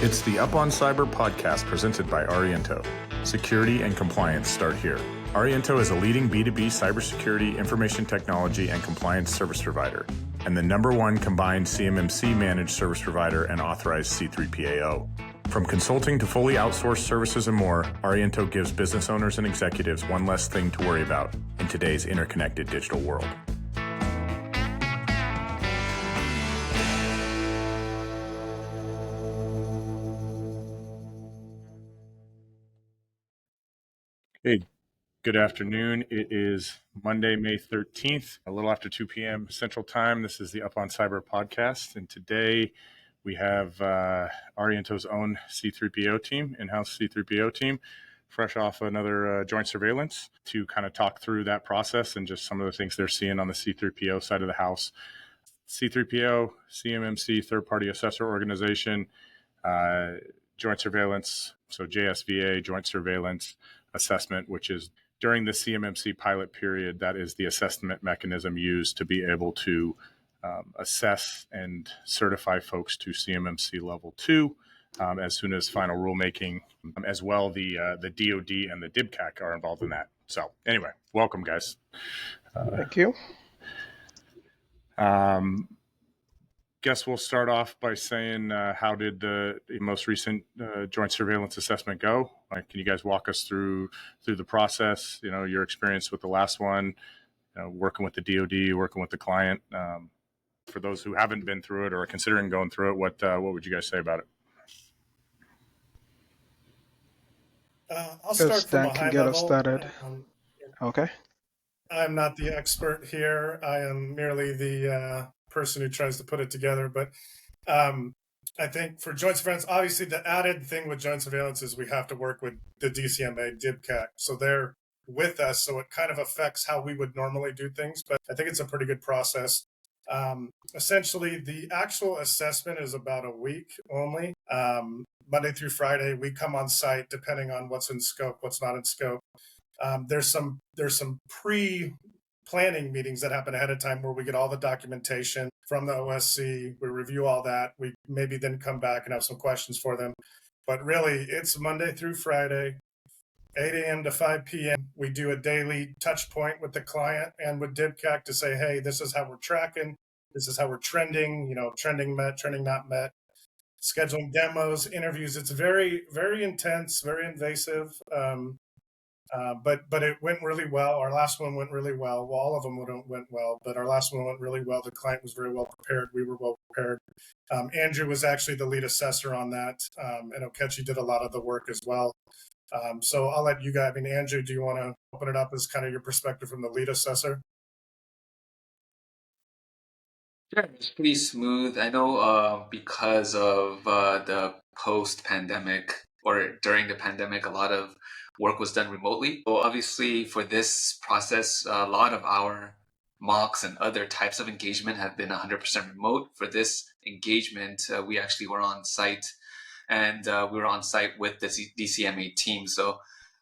It's the Up on Cyber podcast presented by Ariento. Security and compliance start here. Ariento is a leading B2B cybersecurity, information technology, and compliance service provider, and the #1 combined CMMC managed service provider and authorized C3PAO. From consulting to fully outsourced services and more, Ariento gives business owners and executives one less thing to worry about in today's interconnected digital world. Hey, good afternoon. It is Monday, May 13th, a little after 2 p.m. Central Time. This is the Up on Cyber podcast, and today we have Ariento's own C3PO team, in-house C3PO team, fresh off another joint surveillance to kind of talk through that process and just some of the things they're seeing on the C3PO side of the house. C3PO, CMMC, third-party assessor organization, joint surveillance, so JSVA, joint surveillance assessment, which is during the CMMC pilot period, that is the assessment mechanism used to be able to assess and certify folks to CMMC level 2 as soon as final rulemaking. As well, the DoD and the DIBCAC are involved in that. So anyway, welcome, guys. Thank you. Guess we'll start off by saying, how did the most recent joint surveillance assessment go? Like, can you guys walk us through the process? You know, your experience with the last one, working with the DoD, working with the client. For those who haven't been through it or are considering going through it, what would you guys say about it? I'll start from a high get level. Us started. Okay. I'm not the expert here. I am merely the person who tries to put it together. But I think for joint surveillance, obviously the added thing with joint surveillance is we have to work with the DCMA, DIBCAC. So they're with us. So it kind of affects how we would normally do things. But I think it's a pretty good process. Essentially, the actual assessment is about a week only. Monday through Friday, we come on site depending on what's in scope, what's not in scope. There's some pre-planning meetings that happen ahead of time where we get all the documentation from the OSC. We review all that. We maybe then come back and have some questions for them. But really, it's Monday through Friday, 8 a.m. to 5 p.m. We do a daily touch point with the client and with DIBCAC to say, hey, this is how we're tracking. This is how we're trending, trending met, trending not met. Scheduling demos, interviews. It's very, very intense, very invasive. But it went really well. Our last one went really well. Well, all of them went well, but our last one went really well. The client was very well prepared. We were well prepared. Andrew was actually the lead assessor on that, and Okechi did a lot of the work as well. So I'll let you guys, Andrew, do you want to open it up as kind of your perspective from the lead assessor? Sure, it's pretty smooth. I know because of the post-pandemic or during the pandemic, a lot of work was done remotely. So obviously for this process, a lot of our mocks and other types of engagement have been 100% remote. For this engagement, we actually were on site, and we were on site with the DCMA team. So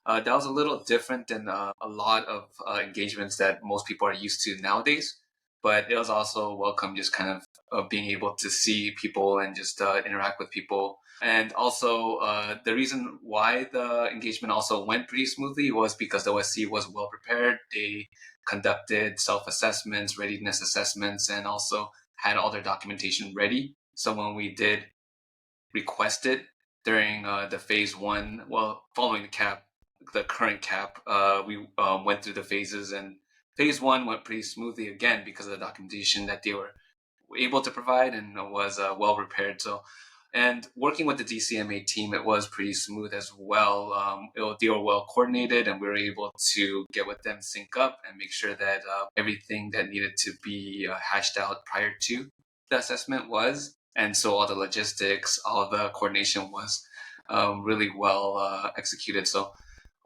that was a little different than a lot of engagements that most people are used to nowadays. But it was also welcome just kind of being able to see people and just interact with people. And also the reason why the engagement also went pretty smoothly was because the OSC was well prepared. They conducted self-assessments, readiness assessments, and also had all their documentation ready. So when we did request it during the phase 1, well, following the current cap, we went through the phases, and phase 1 went pretty smoothly again because of the documentation that they were able to provide and was well prepared. So, and working with the DCMA team, it was pretty smooth as well. They were well coordinated, and we were able to get with them, sync up, and make sure that everything that needed to be hashed out prior to the assessment was. And so all the logistics, all the coordination was really well executed. So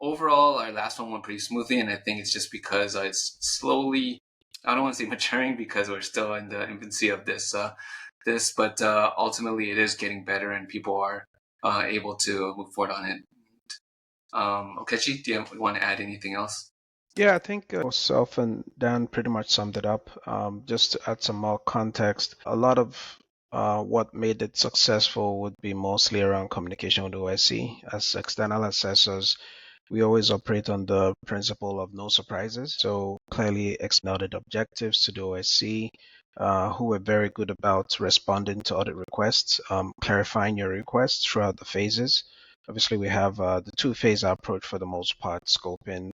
overall, our last one went pretty smoothly, and I think it's just because it's slowly, I don't want to say maturing because we're still in the infancy of this, but ultimately it is getting better and people are able to move forward on it. Okechi, do you want to add anything else? Yeah, I think myself and Dan pretty much summed it up. Just to add some more context, a lot of What made it successful would be mostly around communication with OSC. As external assessors, we always operate on the principle of no surprises. So clearly explained objectives to the OSC, who were very good about responding to audit requests, clarifying your requests throughout the phases. Obviously, we have the two-phase approach for the most part. Scoping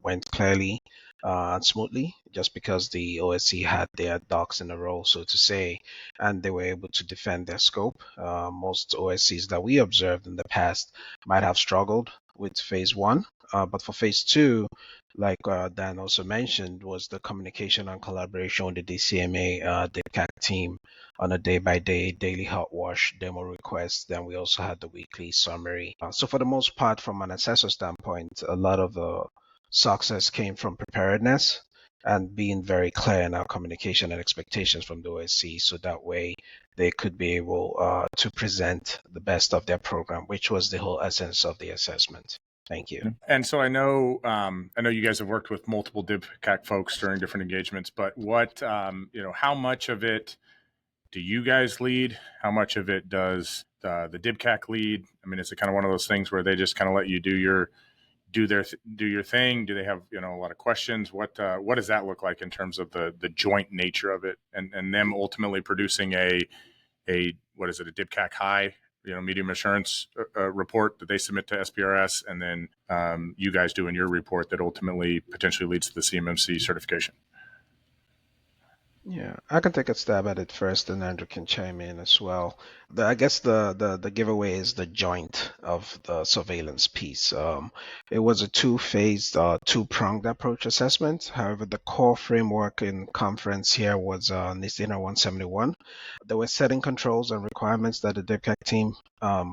went clearly and smoothly, just because the OSC had their ducks in a row, so to say, and they were able to defend their scope. Most OSCs that we observed in the past might have struggled with phase one, but for phase two, like Dan also mentioned, was the communication and collaboration with the DCMA DIBCAC team on a day-by-day daily hot wash demo request. Then we also had the weekly summary. So for the most part, from an assessor standpoint, a lot of the success came from preparedness and being very clear in our communication and expectations from the OSC, so that way they could be able to present the best of their program, which was the whole essence of the assessment. Thank you. And so I know you guys have worked with multiple DIBCAC folks during different engagements, but what how much of it do you guys lead? How much of it does the DIBCAC lead? I mean, is it kind of one of those things where they just kind of let you do your thing? Do they have a lot of questions? What does that look like in terms of the joint nature of it, and them ultimately producing a what is it, a DIBCAC high, medium assurance report that they submit to SPRS, and then you guys doing your report that ultimately potentially leads to the CMMC certification? Yeah, I can take a stab at it first, and Andrew can chime in as well. I guess the giveaway is the joint of the surveillance piece. It was a two-phased, two-pronged approach assessment. However, the core framework in conference here was NIST 171. There were setting controls and requirements that the DIBCAC team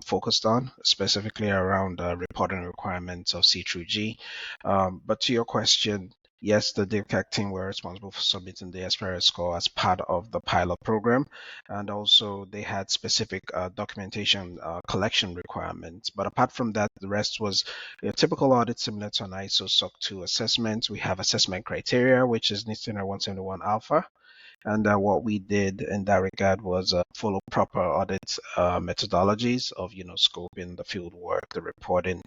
focused on, specifically around reporting requirements of C through G. But to your question, yes, the DIBCAC team were responsible for submitting the SPRS score as part of the pilot program, and also they had specific documentation collection requirements. But apart from that, the rest was a typical audit similar to an ISO SOC 2 assessment. We have assessment criteria, which is NIST 171 Alpha. And what we did in that regard was follow proper audit methodologies of, scoping the field work, the reporting,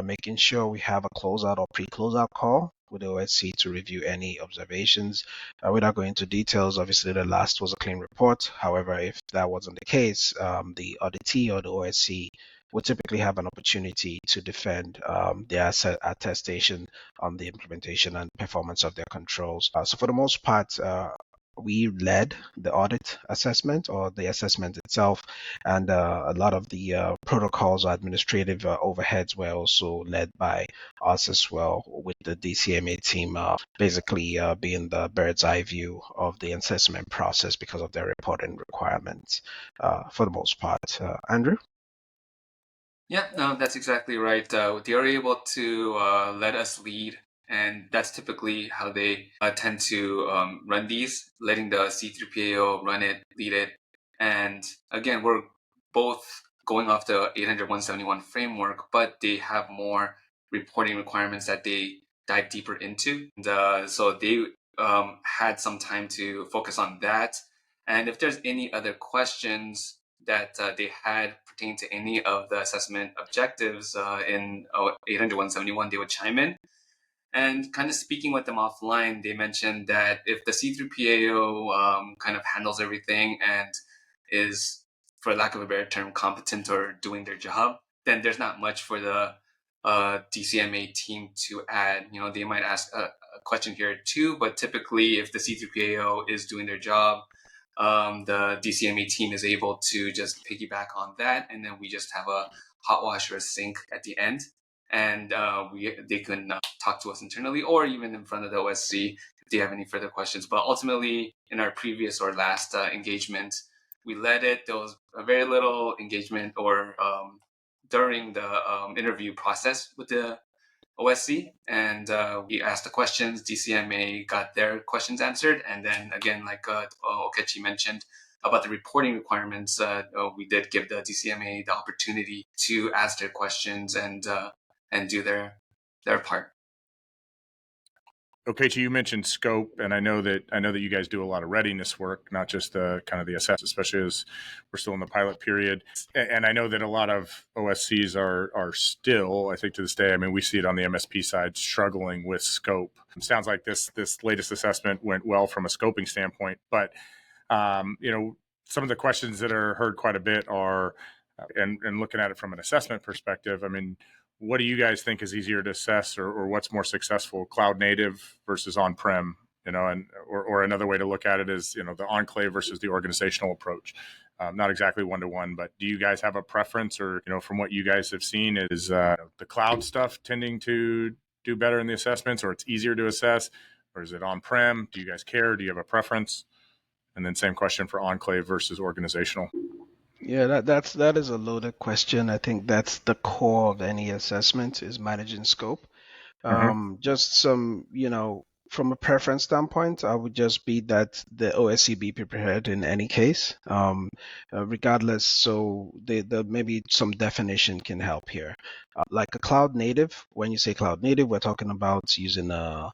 making sure we have a closeout or pre-closeout call with the OSC to review any observations. Without going into details, obviously the last was a clean report. However, if that wasn't the case, the auditee or the OSC would typically have an opportunity to defend their attestation on the implementation and performance of their controls. So for the most part, we led the audit assessment or the assessment itself, and a lot of the protocols or administrative overheads were also led by us as well, with the DCMA team basically being the bird's eye view of the assessment process because of their reporting requirements for the most part. Andrew? Yeah, no, that's exactly right. They are able to let us lead, and that's typically how they tend to run these, letting the C3PAO run it, lead it. And again, we're both going off the 800-171 framework, but they have more reporting requirements that they dive deeper into. And so they had some time to focus on that. And if there's any other questions that they had pertaining to any of the assessment objectives in 800-171, they would chime in. And kind of speaking with them offline, they mentioned that if the C3PAO kind of handles everything and is, for lack of a better term, competent or doing their job, then there's not much for the DCMA team to add. They might ask a question here too, but typically if the C3PAO is doing their job, the DCMA team is able to just piggyback on that, and then we just have a hot wash or a sink at the end, and they can talk to us internally or even in front of the OSC if they have any further questions. But ultimately, in our previous or last engagement, we led it. There was a very little engagement or during the interview process with the OSC, and we asked the questions. DCMA got their questions answered, and then again, like Okechi mentioned about the reporting requirements, we did give the DCMA the opportunity to ask their questions and do their part. Okechi, you mentioned scope, and I know that you guys do a lot of readiness work, not just the kind of the assess, especially as we're still in the pilot period. And I know that a lot of OSCs are still, I think to this day, I mean, we see it on the MSP side, struggling with scope. It sounds like this latest assessment went well from a scoping standpoint, but some of the questions that are heard quite a bit are, and looking at it from an assessment perspective, I mean, what do you guys think is easier to assess, or what's more successful, cloud native versus on-prem? Or another way to look at it is, the enclave versus the organizational approach. Not exactly one-to-one, but do you guys have a preference, or, from what you guys have seen, is the cloud stuff tending to do better in the assessments, or it's easier to assess, or is it on-prem? Do you guys care? Do you have a preference? And then same question for enclave versus organizational. Yeah, that is a loaded question. I think that's the core of any assessment is managing scope. Mm-hmm. Just some, from a preference standpoint, I would just be that the OSC be prepared in any case, regardless. So the maybe some definition can help here. Like a cloud native, when you say cloud native, we're talking about using a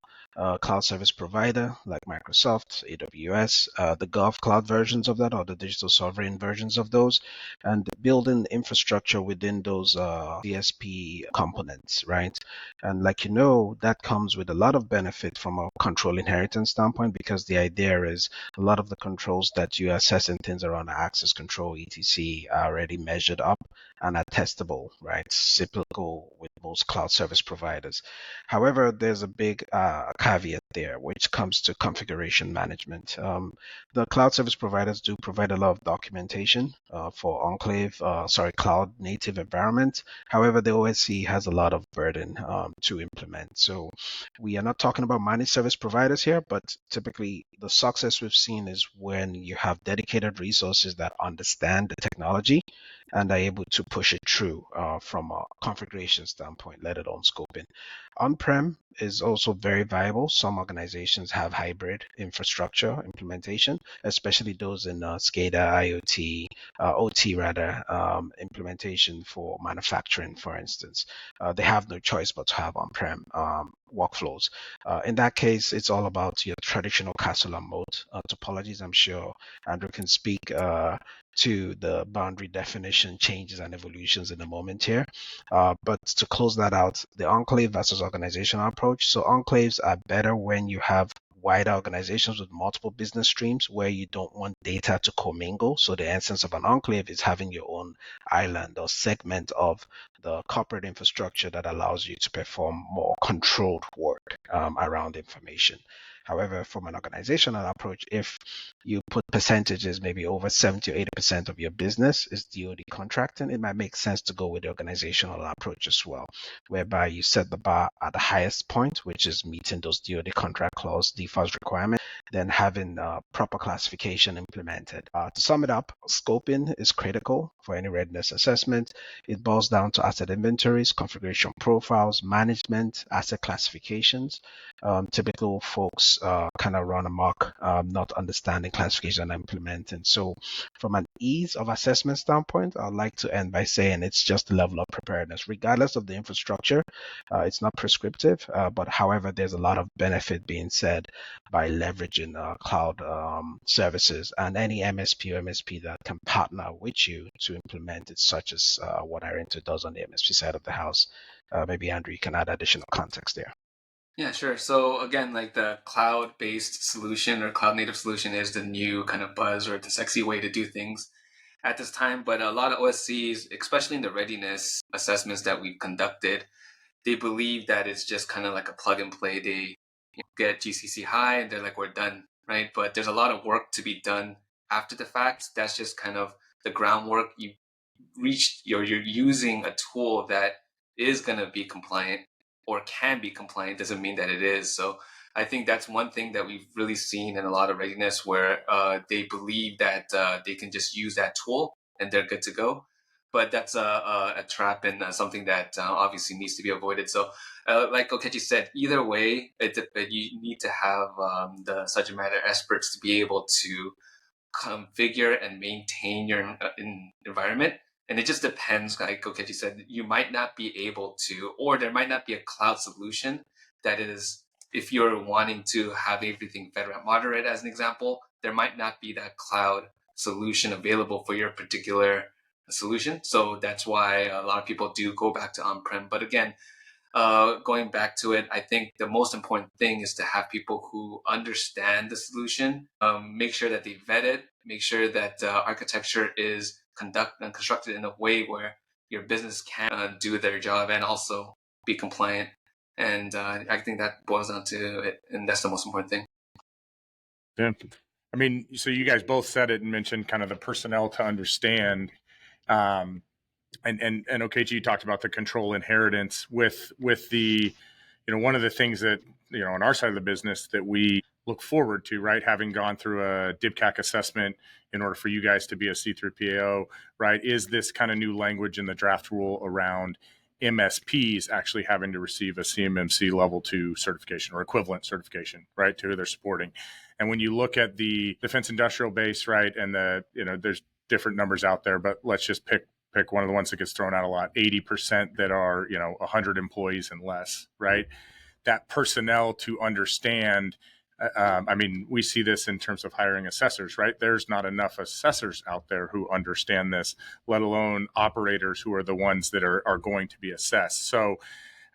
cloud service provider like Microsoft, AWS, the Gov cloud versions of that, or the digital sovereign versions of those, and building infrastructure within those DSP components, right? And like that comes with a lot of benefit from a control inheritance standpoint, because the idea is a lot of the controls that you assess and things around access control, etc., are already measured up and are testable, right? Typical with most cloud service providers. However, there's a big caveat there, which comes to configuration management. The cloud service providers do provide a lot of documentation for cloud native environment. However, the OSC has a lot of burden to implement. So we are not talking about managed service providers here, but typically the success we've seen is when you have dedicated resources that understand the technology and are able to push it through from a configuration standpoint, let alone scoping. On-prem is also very viable. Some organizations have hybrid infrastructure implementation, especially those in SCADA, IoT, OT rather, implementation for manufacturing, for instance. They have no choice but to have on-prem workflows. In that case, it's all about your traditional castle and moat topologies. I'm sure Andrew can speak to the boundary definition changes and evolutions in a moment here. But to close that out, the enclave versus organizational approach. So enclaves are better when you have wider organizations with multiple business streams where you don't want data to commingle. So the essence of an enclave is having your own island or segment of the corporate infrastructure that allows you to perform more controlled work around information. However, from an organizational approach, if you put percentages, maybe over 70 or 80% of your business is DoD contracting, it might make sense to go with the organizational approach as well, whereby you set the bar at the highest point, which is meeting those DoD contract clause default requirements, then having proper classification implemented. To sum it up, scoping is critical for any readiness assessment. It boils down to asset inventories, configuration profiles, management, asset classifications. Typical folks kind of run amok, not understanding classification and implementing. So from an ease of assessment standpoint, I'd like to end by saying it's just the level of preparedness. Regardless of the infrastructure, it's not prescriptive, but however, there's a lot of benefit being said by leveraging cloud services and any MSP or MSP that can partner with you to implement it, such as what Ariento does on the MSP side of the house. Maybe Andrew, you can add additional context there. Yeah, sure. So again, like the cloud-based solution or cloud-native solution is the new kind of buzz or the sexy way to do things at this time. But a lot of OSCs, especially in the readiness assessments that we've conducted, they believe that it's just kind of like a plug and play. They get GCC high and they're like, we're done, right? But there's a lot of work to be done after the fact. That's just kind of the groundwork. You're using a tool that is going to be compliant or can be compliant. Doesn't mean that it is. So I think that's one thing that we've really seen in a lot of readiness where they believe that they can just use that tool and they're good to go. But that's a trap and something that obviously needs to be avoided. So like Okechi said, either way, you need to have the subject matter experts to be able to configure and maintain your environment. And it just depends, like Okechi said, you might not be able to, or there might not be a cloud solution that is if you're wanting to have everything FedRAMP moderate, as an example, there might not be that cloud solution available for your particular solution. So that's why a lot of people do go back to on-prem. But again, going back to it, I think the most important thing is to have people who understand the solution, make sure that they vet it, make sure that architecture is constructed in a way where your business can do their job and also be compliant. And I think that boils down to it, and that's the most important thing. Yeah. I mean, so you guys both said it and mentioned kind of the personnel to understand. And Okechi, you talked about the control inheritance with the, one of the things that, on our side of the business that we look forward to, right? Having gone through a DIBCAC assessment in order for you guys to be a C3PAO, right? Is this kind of new language in the draft rule around MSPs actually having to receive a CMMC level 2 certification or equivalent certification, right, to who they're supporting. And when you look at the defense industrial base, right, and there's different numbers out there, but let's just pick one of the ones that gets thrown out a lot, 80% that are, 100 employees and less, right? That personnel to understand, I mean, we see this in terms of hiring assessors, right? There's not enough assessors out there who understand this, let alone operators who are the ones that are going to be assessed. So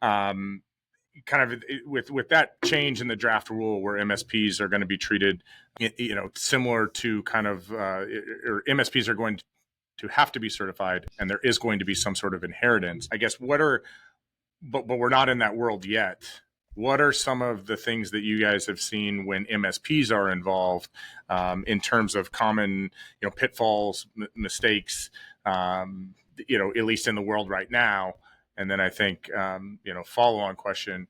kind of with that change in the draft rule where MSPs are going to be treated, similar to kind of, or MSPs are going to have to be certified, and there is going to be some sort of inheritance. I guess but we're not in that world yet. What are some of the things that you guys have seen when MSPs are involved in terms of common, pitfalls, mistakes, at least in the world right now? And then I think, follow-on question,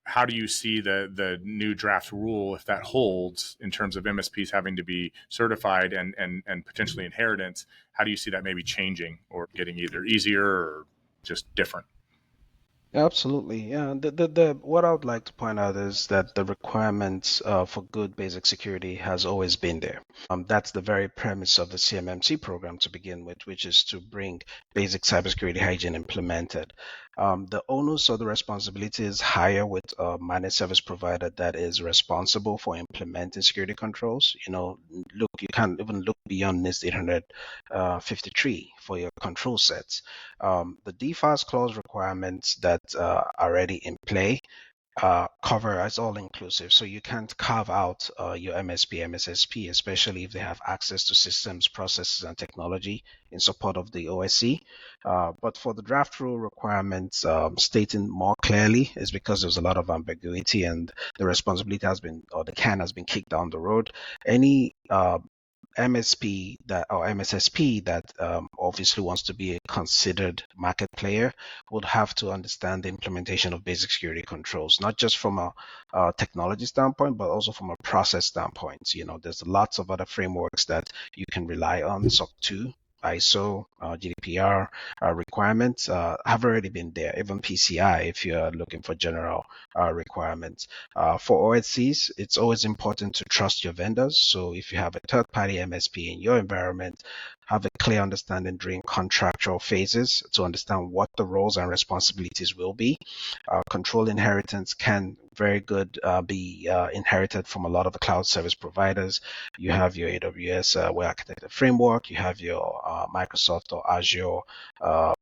how do you see the new draft rule, if that holds, in terms of MSPs having to be certified and potentially inheritance? How do you see that maybe changing or getting either easier or just different? Absolutely, yeah. The what I would like to point out is that the requirements for good basic security has always been there. That's the very premise of the CMMC program to begin with, which is to bring basic cybersecurity hygiene implemented. The onus or the responsibility is higher with a managed service provider that is responsible for implementing security controls. Look, you can't even look beyond NIST 853 for your control sets. The DFAS clause requirements that are already in play cover as all inclusive. So you can't carve out your MSP, MSSP, especially if they have access to systems, processes, and technology in support of the OSC. But for the draft rule requirements, stating more clearly is because there's a lot of ambiguity and the responsibility has been, or the can has been kicked down the road. Any MSP that or MSSP that obviously wants to be a considered market player would have to understand the implementation of basic security controls, not just from a technology standpoint, but also from a process standpoint. There's lots of other frameworks that you can rely on. SOC 2, ISO, GDPR requirements have already been there. Even PCI, if you're looking for general requirements. For OSCs, it's always important to trust your vendors. So if you have a third-party MSP in your environment, have a clear understanding during contractual phases to understand what the roles and responsibilities will be. Control inheritance can very good be inherited from a lot of the cloud service providers. You have your AWS well-architected framework. You have your Microsoft or Azure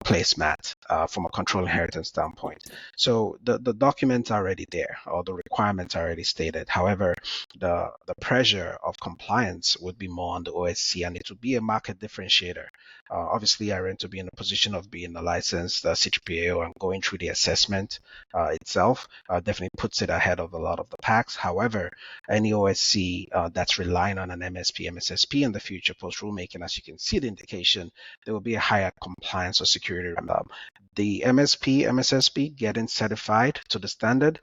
placemat from a control inheritance standpoint. So the documents are already there, or the requirements are already stated. However, the pressure of compliance would be more on the OSC, and it would be a market differentiator. Obviously, Ariento be in a position of being a licensed C3PAO and going through the assessment itself definitely puts it ahead of a lot of the packs. However, any OSC that's relying on an MSP, MSSP in the future post rulemaking, as you can see the indication, there will be a higher compliance or security. The MSP, MSSP getting certified to the standard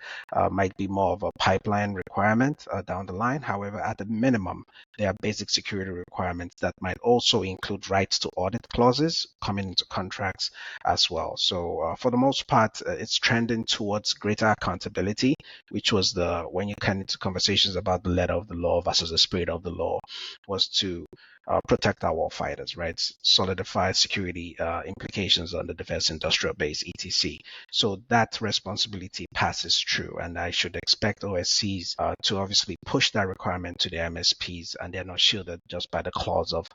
might be more of a pipeline requirement down the line. However, at the minimum, there are basic security requirements that might also include rights to audit clauses coming into contracts as well. So for the most part, it's trending towards greater accountability, which was when you get into conversations about the letter of the law versus the spirit of the law, was to protect our warfighters, right? Solidify security implications on the defense industrial base, etc. So that responsibility passes through, and I should expect OSCs to obviously push that requirement to the MSPs, and they're not shielded just by the clause of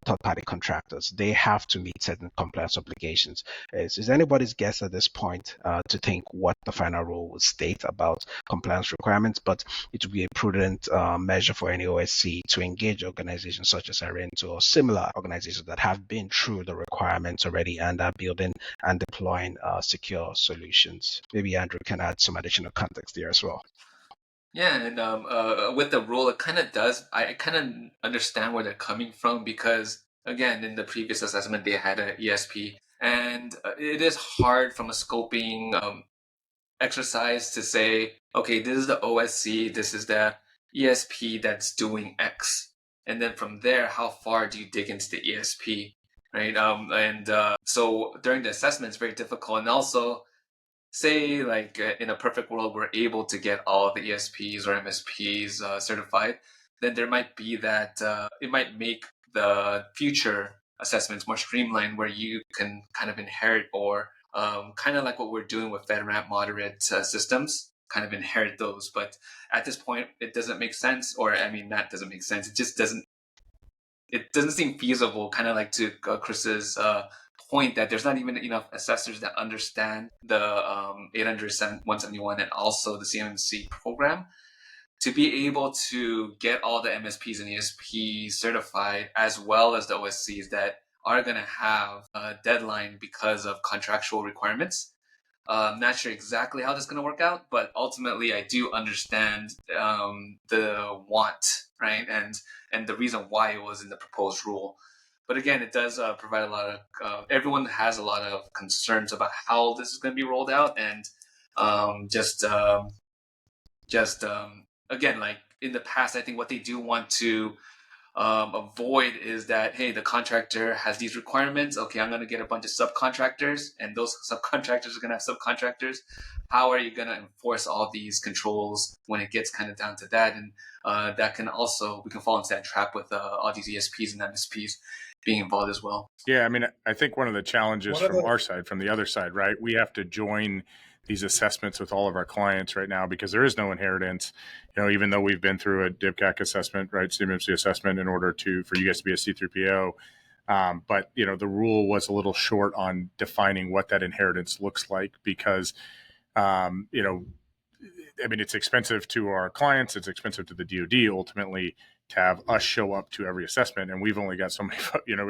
third-party contractors. They have to meet certain compliance obligations. Is anybody's guess at this point to think what the final rule would state about compliance requirements, but it would be a prudent measure for any OSC to engage organizations such as Ariento or similar organizations that have been through the requirements already and are building and deploying secure solutions. Maybe Andrew can add some additional context there as well. Yeah, and with the rule, it kind of does. I kind of understand where they're coming from because, again, in the previous assessment, they had an ESP, and it is hard from a scoping exercise to say, okay, this is the OSC, this is the ESP that's doing X, and then from there, how far do you dig into the ESP, right? So during the assessment, it's very difficult, and also say like in a perfect world we're able to get all the ESPs or MSPs certified, then there might be that it might make the future assessments more streamlined where you can kind of inherit or kind of like what we're doing with FedRAMP moderate systems, kind of inherit those. But at this point, it doesn't make sense, or I mean, that doesn't make sense. It just doesn't. It doesn't seem feasible. Kind of like to Chris's point that there's not even enough assessors that understand the 800-171 and also the CMMC program to be able to get all the MSPs and ESPs certified, as well as the OSCs that are going to have a deadline because of contractual requirements. Not sure exactly how this is going to work out, but ultimately I do understand the want, right? And the reason why it was in the proposed rule. But again, it does provide a lot of, everyone has a lot of concerns about how this is going to be rolled out. And again, like in the past, I think what they do want to avoid is that, hey, the contractor has these requirements. Okay, I'm going to get a bunch of subcontractors, and those subcontractors are going to have subcontractors. How are you going to enforce all these controls when it gets kind of down to that? And that can also, we can fall into that trap with all these ESPs and MSPs being involved as well. Yeah, I mean, I think one of the challenges from our side, from the other side, right, we have to join these assessments with all of our clients right now because there is no inheritance. You know, even though we've been through a DIBCAC assessment, right, CMMC assessment in order for you guys to be a C3PO, but you know, the rule was a little short on defining what that inheritance looks like because, you know, I mean, it's expensive to our clients, it's expensive to the DoD ultimately to have us show up to every assessment, and we've only got so many. You know,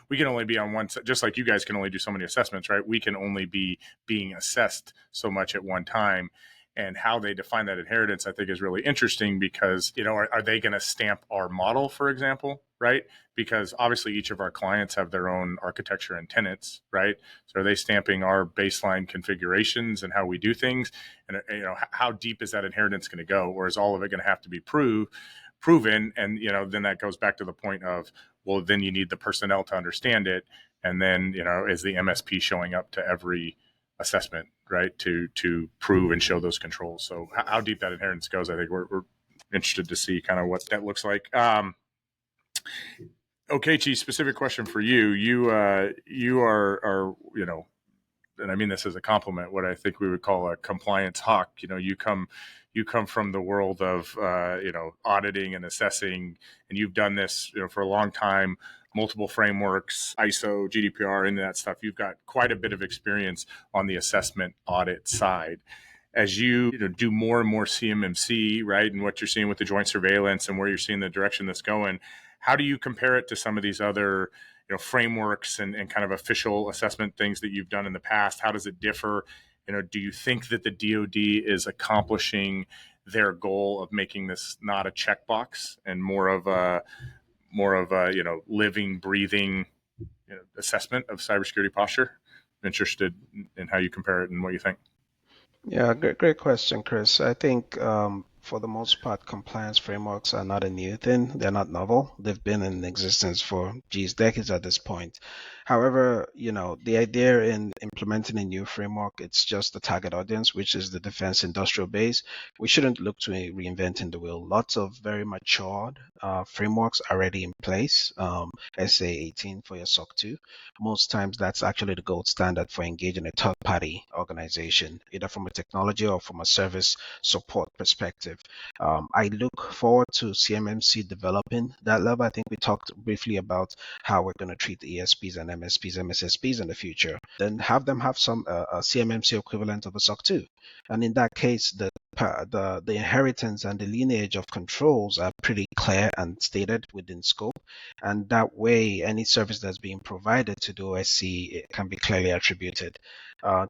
we can only be on one, just like you guys can only do so many assessments, right? We can only be being assessed so much at one time. And how they define that inheritance, I think, is really interesting because, you know, are they going to stamp our model, for example, right? Because obviously each of our clients have their own architecture and tenants, right? So are they stamping our baseline configurations and how we do things? And, you know, how deep is that inheritance going to go? Or is all of it going to have to be proven? And, you know, then that goes back to the point of, well, then you need the personnel to understand it. And then, you know, is the MSP showing up to every assessment, right, to prove and show those controls? So how deep that inheritance goes, I think we're interested to see kind of what that looks like. Okay, Chief, specific question for you. You are, you know, and I mean this as a compliment, what I think we would call a compliance hawk. You know, you come from the world of you know, auditing and assessing, and you've done this, you know, for a long time, multiple frameworks, ISO, GDPR, and that stuff. You've got quite a bit of experience on the assessment audit side. As you know, do more and more CMMC, right, and what you're seeing with the joint surveillance and where you're seeing the direction that's going, how do you compare it to some of these other, you know, frameworks and kind of official assessment things that you've done in the past? How does it differ? You know, do you think that the DoD is accomplishing their goal of making this not a checkbox and more of a you know, living, breathing, you know, assessment of cybersecurity posture? I'm interested in how you compare it and what you think. Yeah, great question, Chris. I think for the most part, compliance frameworks are not a new thing. They're not novel. They've been in existence for, decades at this point. However, the idea in implementing a new framework, it's just the target audience, which is the defense industrial base. We shouldn't look to reinventing the wheel. Lots of very matured frameworks already in place. SA 18 for your SOC 2. Most times that's actually the gold standard for engaging a third-party organization, either from a technology or from a service support perspective. I look forward to CMMC developing that level. I think we talked briefly about how we're going to treat ESPs and MSPs, MSSPs in the future. Then have them have some a CMMC equivalent of a SOC 2. And in that case, the inheritance and the lineage of controls are pretty clear and stated within scope. And that way, any service that's being provided to the OSC, it can be clearly attributed.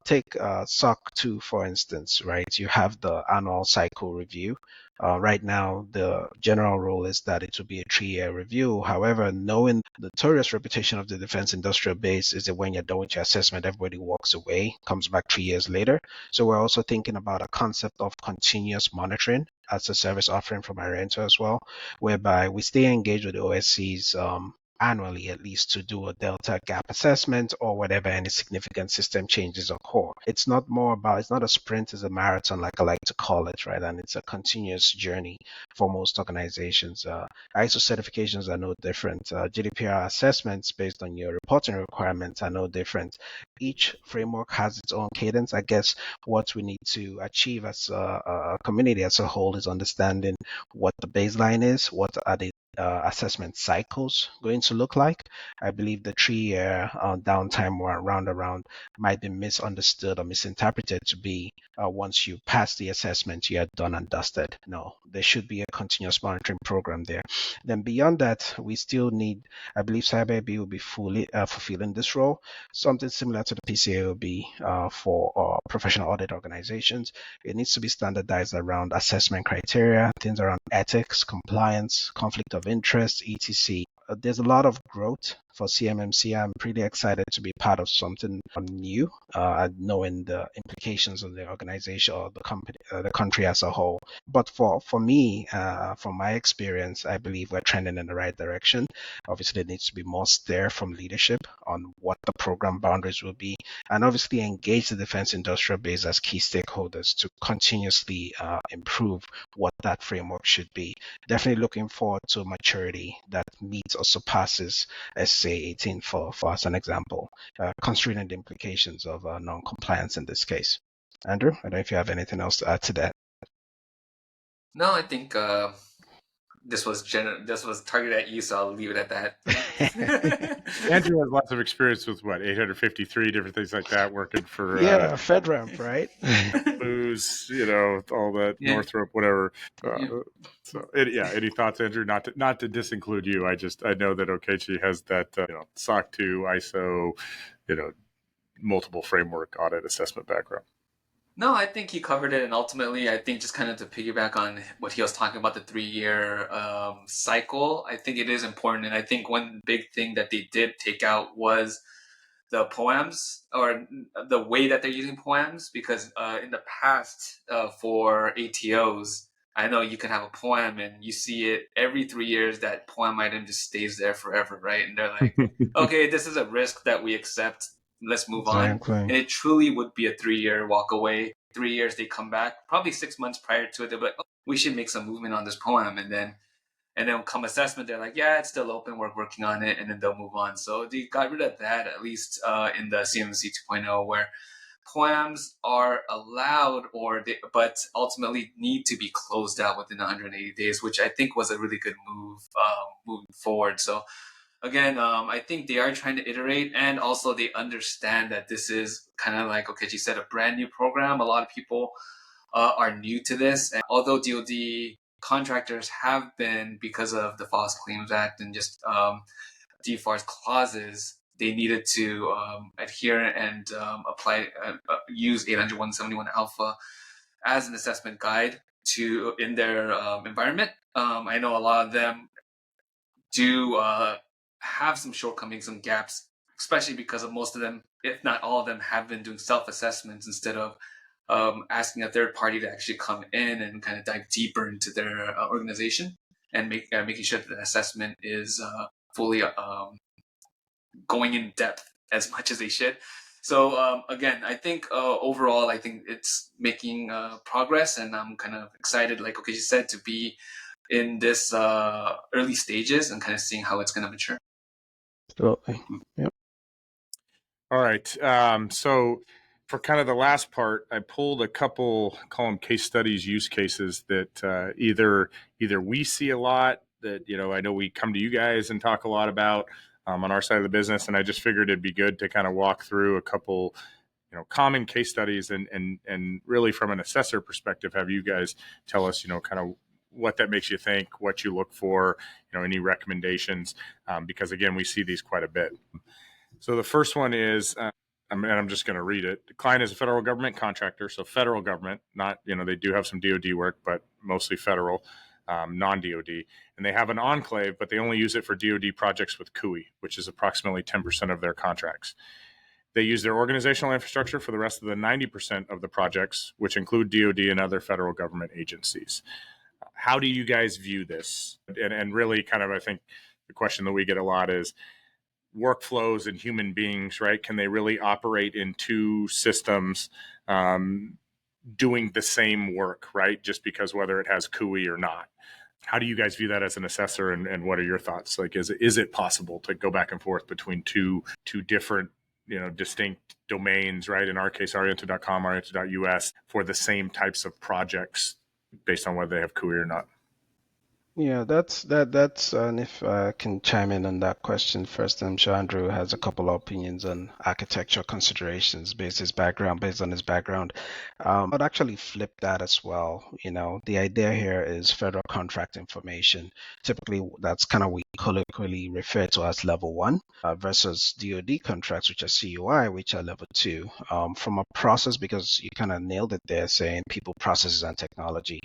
Take SOC 2, for instance, right? You have the annual cycle review. Right now, the general rule is that it will be a 3-year review. However, knowing the notorious reputation of the defense industrial base is that when you're done with your assessment, everybody walks away, comes back 3 years later. So we're also thinking about a concept of continuous monitoring as a service offering from Ariento as well, whereby we stay engaged with the OSCs annually at least to do a delta gap assessment or whatever any significant system changes occur. It's not a sprint, it's a marathon, like I like to call it, right? And it's a continuous journey for most organizations. ISO certifications are no different. GDPR assessments based on your reporting requirements are no different. Each framework has its own cadence. I guess what we need to achieve as a community as a whole is understanding what the baseline is, what are the assessment cycles going to look like. I believe the 3-year downtime or round might be misunderstood or misinterpreted to be once you pass the assessment, you are done and dusted. No, there should be a continuous monitoring program there. Then beyond that, we still need, I believe CyberB will be fully fulfilling this role, something similar to the PCAOB for professional audit organizations. It needs to be standardized around assessment criteria, things around ethics, compliance, conflict of interest, etc. There's a lot of growth for CMMC. I'm pretty excited to be part of something new, knowing the implications of the organization or the company, the country as a whole. But for me, from my experience, I believe we're trending in the right direction. Obviously, there needs to be more steer from leadership on what the program boundaries will be, and obviously engage the defense industrial base as key stakeholders to continuously improve what that framework should be. Definitely looking forward to maturity that meets or surpasses SA 18 for as an example, considering the implications of non-compliance in this case. Andrew, I don't know if you have anything else to add to that. No, I think this was targeted at you, so I'll leave it at that. Andrew has lots of experience with 853 different things like that, working for FedRAMP, right? Booz, all that, Yeah. Northrop, whatever. Yeah. Any thoughts, Andrew? Not to disinclude you. I know that Okechi has that SOC 2, ISO, multiple framework audit assessment background. No, I think he covered it, and ultimately, I think just kind of to piggyback on what he was talking about, the 3-year cycle, I think it is important, and I think one big thing that they did take out was the poems, or the way that they're using poems, because in the past, for ATOs, I know you can have a poem and you see it every 3 years, that poem item just stays there forever, right? And they're like, okay, this is a risk that we accept. Let's move on. And it truly would be a 3-year walk away. 3 years, they come back, probably 6 months prior to it. They're like, oh, we should make some movement on this poem. And then come assessment, they're like, yeah, it's still open. We're working on it. And then they'll move on. So they got rid of that, at least in the CMMC 2.0, where poems are allowed, but ultimately need to be closed out within 180 days, which I think was a really good move moving forward. So again, I think they are trying to iterate, and also they understand that this is kind of like Okechi said, a brand new program. A lot of people are new to this, and although DoD contractors have been, because of the False Claims Act and just DFARS clauses, they needed to adhere and apply, use 801.71 alpha as an assessment guide in their environment. I know a lot of them do have some shortcomings, some gaps, especially because of most of them, if not all of them, have been doing self-assessments instead of asking a third party to actually come in and kind of dive deeper into their organization and making sure that the assessment is fully going in depth as much as they should. So again, I think overall, I think it's making progress, and I'm kind of excited, like Okechi said, to be in this early stages and kind of seeing how it's going to mature. Absolutely. Yep. All right. So for kind of the last part, I pulled a couple, call them case studies, use cases that either we see a lot that, I know we come to you guys and talk a lot about on our side of the business. And I just figured it'd be good to kind of walk through a couple, common case studies and really from an assessor perspective, have you guys tell us, kind of what that makes you think, what you look for, any recommendations, because again, we see these quite a bit. So the first one is, I'm just going to read it. The client is a federal government contractor, so federal government, not, they do have some DoD work, but mostly federal, non-DoD. And they have an enclave, but they only use it for DoD projects with CUI, which is approximately 10% of their contracts. They use their organizational infrastructure for the rest of the 90% of the projects, which include DoD and other federal government agencies. How do you guys view this? And really kind of, I think the question that we get a lot is, workflows and human beings, right? Can they really operate in two systems doing the same work, right? Just because whether it has CUI or not. How do you guys view that as an assessor, and what are your thoughts? Like, is it possible to go back and forth between two different, distinct domains, right? In our case, Ariento.com, Ariento.us, for the same types of projects based on whether they have CUI or not? Yeah, that's and if I can chime in on that question first, I'm sure Andrew has a couple of opinions on architecture considerations based on his background. I'd actually flip that as well. The idea here is federal contract information. Typically, that's kind of we colloquially refer to as level one versus DoD contracts, which are CUI, which are level two. From a process, because you kind of nailed it there, saying people, processes, and technology.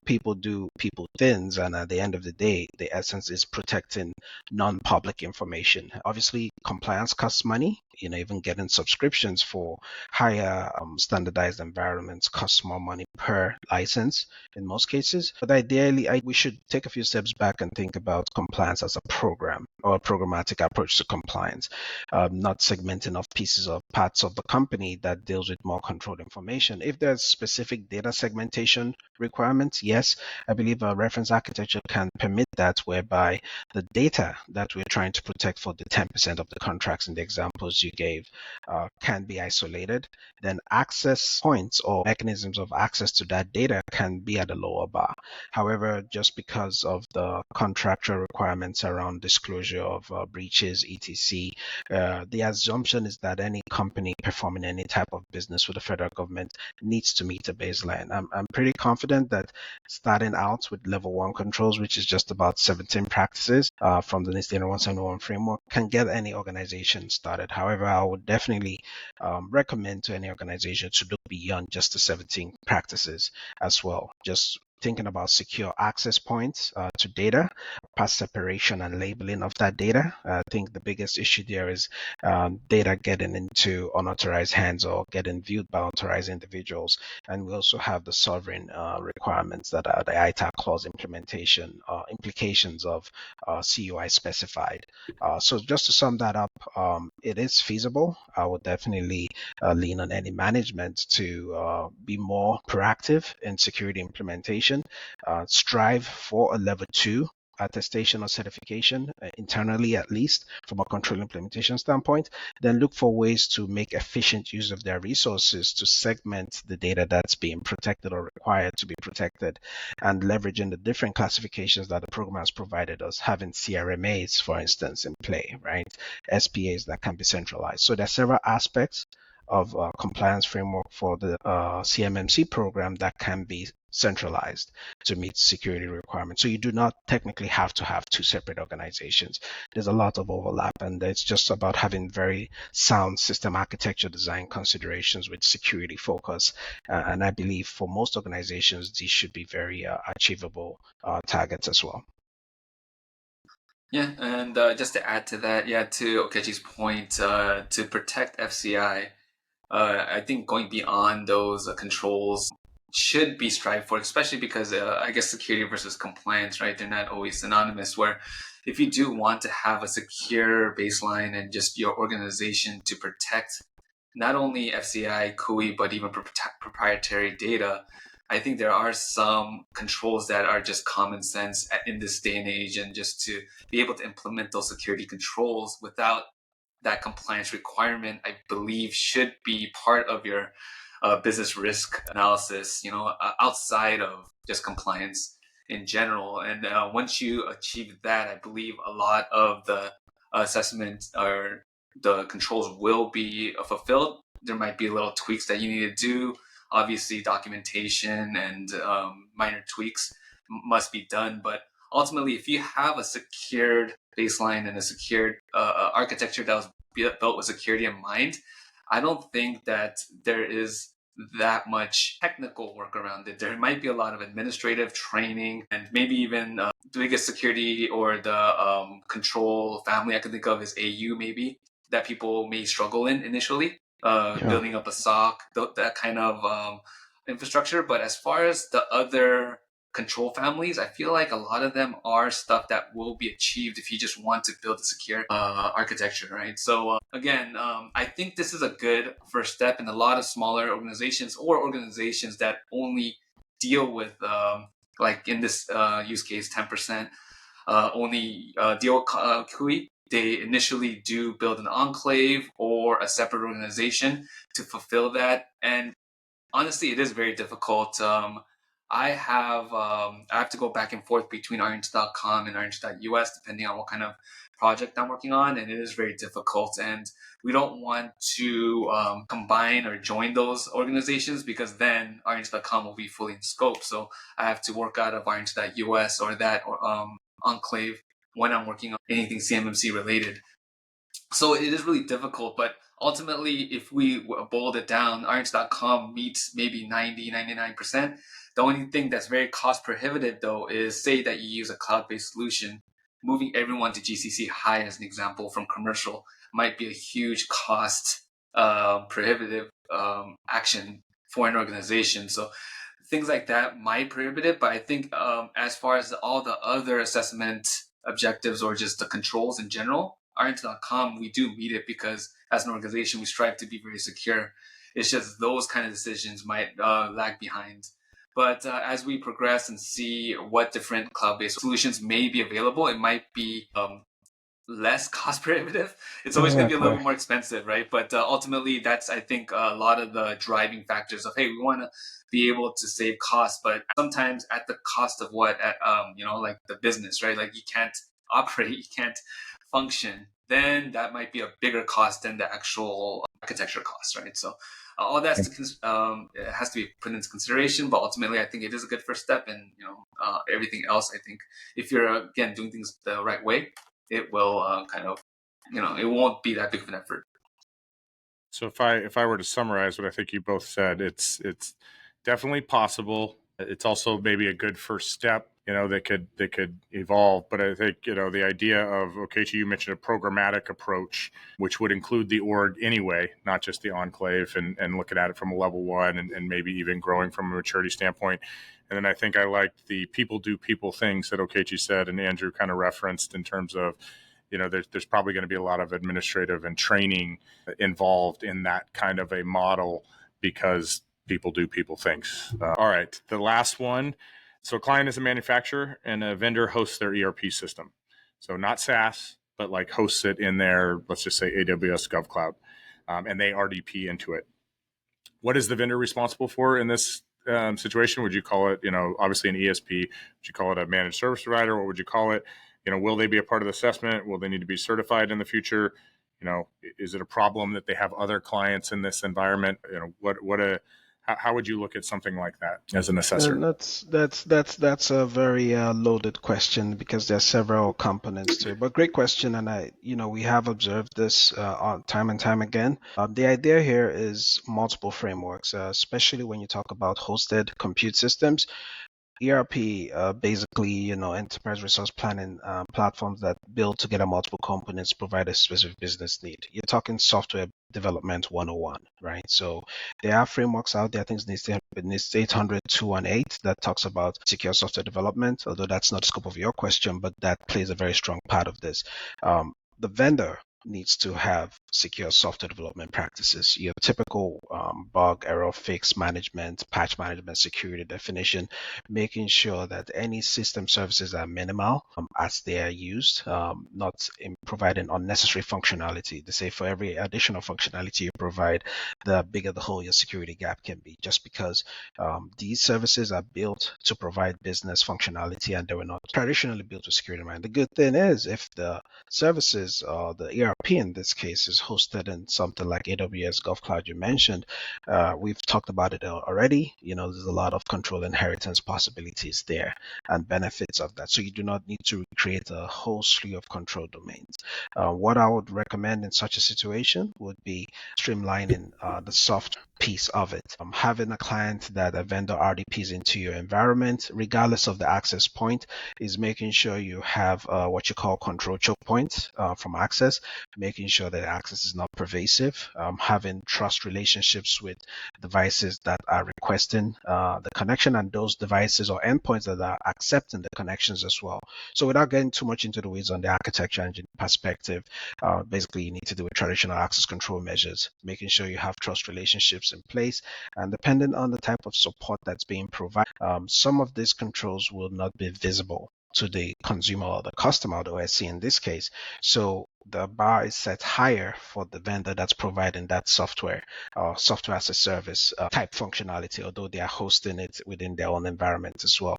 People do people things, and at the end of the day, the essence is protecting non-public information. Obviously, compliance costs money. Even getting subscriptions for higher standardized environments costs more money per license in most cases. But ideally, we should take a few steps back and think about compliance as a program or a programmatic approach to compliance, not segmenting off pieces of parts of the company that deals with more controlled information. If there's specific data segmentation requirements, yes, I believe a reference architecture can permit that, whereby the data that we're trying to protect for the 10% of the contracts in the examples you gave can be isolated. Then access points or mechanisms of access to that data can be at a lower bar. However, just because of the contractual requirements around disclosure of breaches, etc., the assumption is that any company performing any type of business with the federal government needs to meet a baseline. I'm pretty confident that starting out with level one controls, which is just about 17 practices from the NIST 171 framework, can get any organization started. However, I would definitely recommend to any organization to look beyond just the 17 practices as well. Just thinking about secure access points to data, past separation and labeling of that data. I think the biggest issue there is data getting into unauthorized hands or getting viewed by authorized individuals. And we also have the sovereign requirements that are the ITAR clause implementation, implications of CUI specified. So just to sum that up, it is feasible. I would definitely lean on any management to be more proactive in security implementation. Strive for a level 2 attestation or certification internally, at least from a control implementation standpoint. Then look for ways to make efficient use of their resources to segment the data that's being protected or required to be protected, and leveraging the different classifications that the program has provided us, having CRMAs, for instance, in play, right? SPAs that can be centralized. So there are several aspects of compliance framework for the CMMC program that can be centralized to meet security requirements. So you do not technically have to have two separate organizations. There's a lot of overlap, and it's just about having very sound system architecture design considerations with security focus. And I believe for most organizations, these should be very achievable targets as well. Yeah, and just to add to that, to Okechi's point, to protect FCI, I think going beyond those controls should be strived for, especially because I guess security versus compliance, right? They're not always synonymous. Where if you do want to have a secure baseline and just your organization to protect not only FCI, CUI, but even proprietary data, I think there are some controls that are just common sense in this day and age, and just to be able to implement those security controls without that compliance requirement, I believe, should be part of your business risk analysis, outside of just compliance in general. And once you achieve that, I believe a lot of the assessment or the controls will be fulfilled. There might be little tweaks that you need to do. Obviously, documentation and minor tweaks must be done. But ultimately, if you have a secured baseline and a secured architecture that was built with security in mind, I don't think that there is that much technical work around it. There might be a lot of administrative training, and maybe even the biggest security or the control family I can think of is AU, maybe, that people may struggle in initially, building up a SOC, that kind of infrastructure. But as far as the other control families, I feel like a lot of them are stuff that will be achieved if you just want to build a secure architecture, right? So again, I think this is a good first step in a lot of smaller organizations or organizations that only deal with, like in this use case, 10% only deal with CUI. They initially do build an enclave or a separate organization to fulfill that. And honestly, it is very difficult. I have to go back and forth between Ariento.com and Ariento.us depending on what kind of project I'm working on, and it is very difficult. And we don't want to combine or join those organizations, because then Ariento.com will be fully in scope. So I have to work out of Ariento.us or that enclave when I'm working on anything CMMC related. So it is really difficult, but ultimately, if we boiled it down, Ariento.com meets maybe 90, 99%. The only thing that's very cost prohibitive, though, is say that you use a cloud-based solution, moving everyone to GCC high, as an example, from commercial might be a huge cost prohibitive action for an organization. So things like that might prohibit it. But I think as far as all the other assessment objectives or just the controls in general, Ariento.com, we do meet it, because as an organization, we strive to be very secure. It's just those kind of decisions might lag behind. But as we progress and see what different cloud-based solutions may be available, it might be less cost prohibitive. It's always going to be a little bit more expensive, right? But ultimately, that's, I think, a lot of the driving factors of, hey, we want to be able to save costs, but sometimes at the cost of what, like the business, right? Like you can't operate, you can't function, then that might be a bigger cost than the actual architecture costs, right? So all that it has to be put into consideration, but ultimately, I think it is a good first step. And everything else, I think, if you're again doing things the right way, it will it won't be that big of an effort. So if I were to summarize what I think you both said, it's definitely possible. It's also maybe a good first step, that could evolve. But I think, the idea of, okay, so you mentioned a programmatic approach, which would include the org anyway, not just the enclave, and looking at it from a level one, and maybe even growing from a maturity standpoint. And then I think I liked the people do people things that Okechi said and Andrew kind of referenced, in terms of, there's probably going to be a lot of administrative and training involved in that kind of a model, because people do people things. All right, the last one. So a client is a manufacturer and a vendor hosts their ERP system. So not SaaS, but like hosts it in their, let's just say, AWS GovCloud, and they RDP into it. What is the vendor responsible for in this situation? Would you call it, obviously an ESP? Would you call it a managed service provider? What would you call it? Will they be a part of the assessment? Will they need to be certified in the future? Is it a problem that they have other clients in this environment? How would you look at something like that as an assessor? That's a very loaded question, because there are several components to it. But great question, and we have observed this on time and time again. The idea here is multiple frameworks, especially when you talk about hosted compute systems. ERP, basically, enterprise resource planning platforms that build together multiple components provide a specific business need. You're talking software development 101, right? So there are frameworks out there. I think it's NIST 800-218 that talks about secure software development, although that's not the scope of your question, but that plays a very strong part of this. The vendor needs to have secure software development practices. Your typical bug, error, fix management, patch management, security definition, making sure that any system services are minimal as they are used, not in providing unnecessary functionality. They say for every additional functionality you provide, the bigger the hole your security gap can be, just because these services are built to provide business functionality and they were not traditionally built with security in mind. The good thing is if the services, the ERP in this case, is hosted in something like AWS GovCloud you mentioned, we've talked about it already. There's a lot of control inheritance possibilities there and benefits of that. So you do not need to create a whole slew of control domains. What I would recommend in such a situation would be streamlining the soft piece of it. Having a client that a vendor RDPs into your environment, regardless of the access point, is making sure you have what you call control choke points from access, making sure that access is not pervasive, having trust relationships with devices that are requesting the connection and those devices or endpoints that are accepting the connections as well. So without getting too much into the weeds on the architecture engine perspective, basically you need to do with traditional access control measures, making sure you have trust relationships in place, and depending on the type of support that's being provided, some of these controls will not be visible to the consumer or the customer, the OSC in this case. So the bar is set higher for the vendor that's providing that software or software as a service type functionality, although they are hosting it within their own environment as well.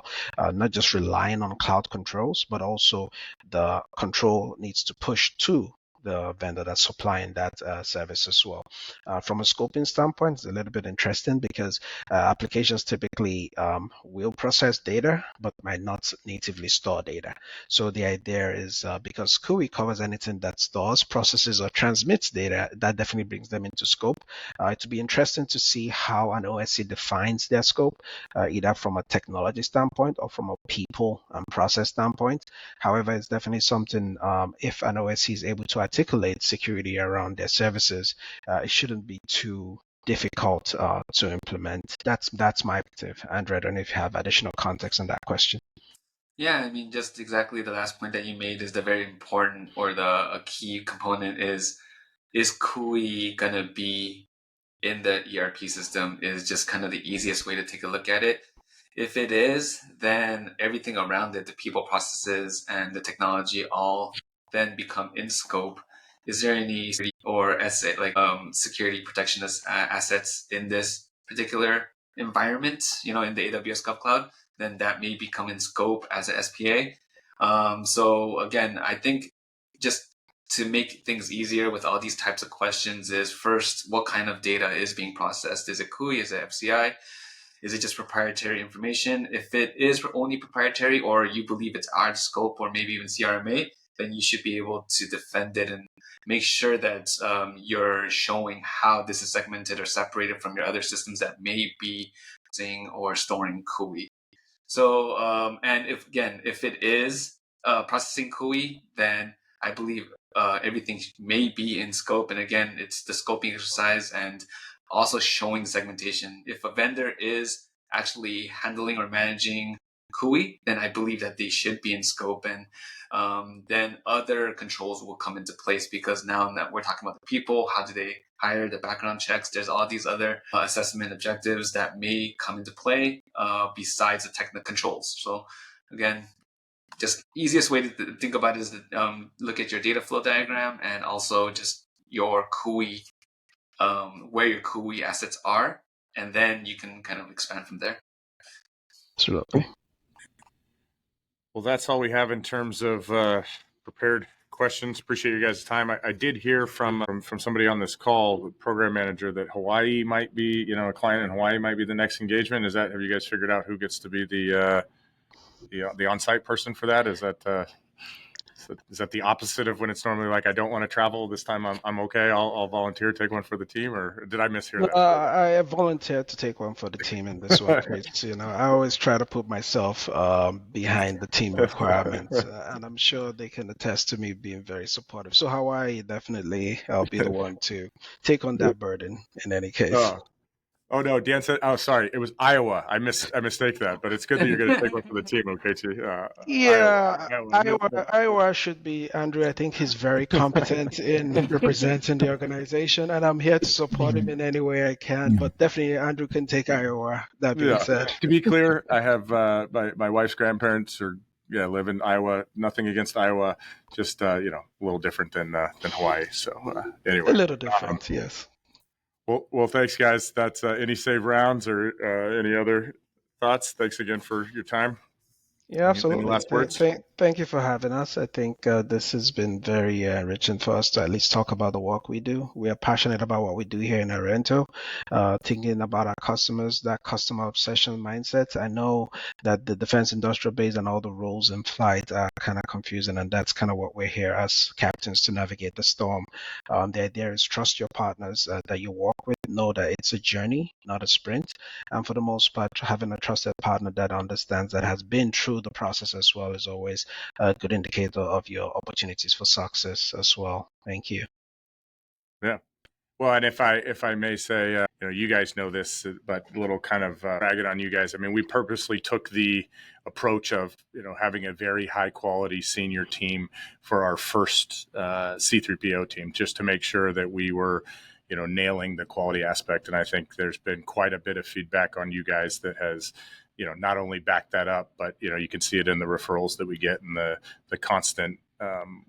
Not just relying on cloud controls, but also the control needs to push to the vendor that's supplying that service as well. From a scoping standpoint, it's a little bit interesting because applications typically will process data but might not natively store data. So the idea is because CUI covers anything that stores, processes, or transmits data, that definitely brings them into scope. It would be interesting to see how an OSC defines their scope, either from a technology standpoint or from a people and process standpoint. However, it's definitely something, if an OSC is able to articulate security around their services, it shouldn't be too difficult to implement. That's my perspective. Andrew, I don't know if you have additional context on that question. Yeah, I mean, just exactly the last point that you made is the very important, or a key component is CUI gonna be in the ERP system is just kind of the easiest way to take a look at it. If it is, then everything around it, the people, processes, and the technology all then become in scope. Is there any or security protection assets in this particular environment, in the AWS GovCloud? Then that may become in scope as a SPA. So again, I think just to make things easier with all these types of questions is first, what kind of data is being processed? Is it CUI? Is it FCI? Is it just proprietary information? If it is only proprietary, or you believe it's out of scope, or maybe even CRMA, then you should be able to defend it and make sure that you're showing how this is segmented or separated from your other systems that may be using or storing CUI. So, and if it is processing CUI, then I believe everything may be in scope. And again, it's the scoping exercise and also showing segmentation. If a vendor is actually handling or managing CUI, then I believe that they should be in scope, and then other controls will come into place, because now that we're talking about the people, how do they hire, the background checks, there's all these other assessment objectives that may come into play besides the technical controls. So again, just easiest way to think about it is to look at your data flow diagram and also just your CUI, where your CUI assets are, and then you can kind of expand from there. Absolutely. Well, that's all we have in terms of prepared questions. Appreciate you guys' time. I did hear from somebody on this call, program manager, that Hawaii might be, a client in Hawaii might be the next engagement. Have you guys figured out who gets to be the on-site person for that? Is that? So is that the opposite of when it's normally like, I don't want to travel this time? I'm okay. I'll volunteer, take one for the team, or did I mishear that? I volunteered to take one for the team in this one case. I always try to put myself behind the team requirements, and I'm sure they can attest to me being very supportive. So Hawaii, definitely, I'll be the one to take on that burden in any case. Oh no, Dan said. Oh, sorry, it was Iowa. I mistake that, but it's good that you're going to take one for the team. Okay, Yeah, Iowa. Iowa should be Andrew. I think he's very competent in representing the organization, and I'm here to support him in any way I can. But definitely, Andrew can take Iowa. That being said, To be clear, I have my wife's grandparents live in Iowa. Nothing against Iowa, just a little different than Hawaii. So anyway, a little different, yes. Well, thanks, guys. That's any save rounds or any other thoughts. Thanks again for your time. Yeah, absolutely. Any last words? Thank you for having us. I think this has been very enriching for us to at least talk about the work we do. We are passionate about what we do here in Ariento, thinking about our customers, that customer obsession mindset. I know that the defense industrial base and all the roles in flight are kind of confusing, and that's kind of what we're here as captains to navigate the storm. The idea is trust your partners that you work with, know that it's a journey, not a sprint. And for the most part, having a trusted partner that understands, that has been through the process as well, is always a good indicator of your opportunities for success as well. Thank you. Yeah. Well, and if I may say, you guys know this, but a little kind of ragged on you guys. I mean, we purposely took the approach of having a very high quality senior team for our first C3PO team, just to make sure that we were nailing the quality aspect. And I think there's been quite a bit of feedback on you guys that has not only backed that up, but you can see it in the referrals that we get and the constant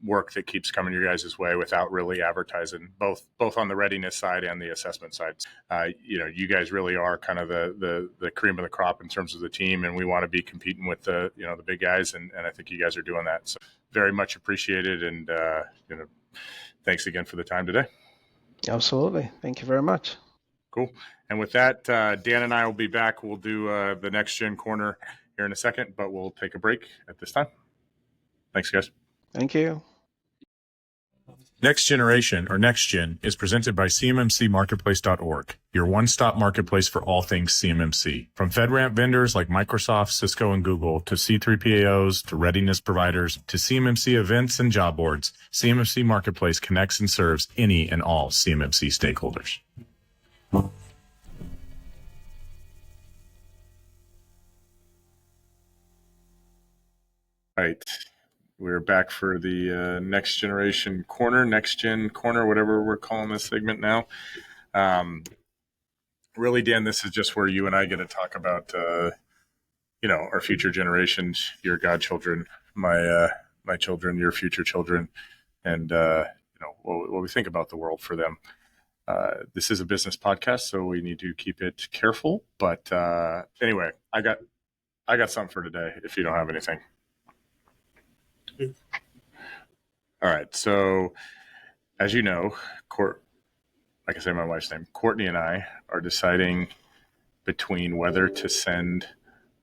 work that keeps coming your guys' way without really advertising, both on the readiness side and the assessment side. You guys really are kind of the cream of the crop in terms of the team, and we want to be competing with the big guys, and I think you guys are doing that. So very much appreciated, and thanks again for the time today. Absolutely. Thank you very much. Cool. And with that, Dan and I will be back. We'll do the Next Gen Corner here in a second, but we'll take a break at this time. Thanks, guys. Thank you. Next Generation, or Next Gen, is presented by CMMCmarketplace.org, your one-stop marketplace for all things CMMC. From FedRAMP vendors like Microsoft, Cisco, and Google, to C3PAOs, to readiness providers, to CMMC events and job boards, CMMC Marketplace connects and serves any and all CMMC stakeholders. All right. We're back for the Next Generation Corner, Next Gen Corner, whatever we're calling this segment now. Really, Dan, this is just where you and I get to talk about, our future generations, your godchildren, my children, your future children, and what we think about the world for them. This is a business podcast, so we need to keep it careful. But anyway, I got something for today. If you don't have anything. All right. So, as you know, like I say, my wife's name, Courtney, and I are deciding between whether to send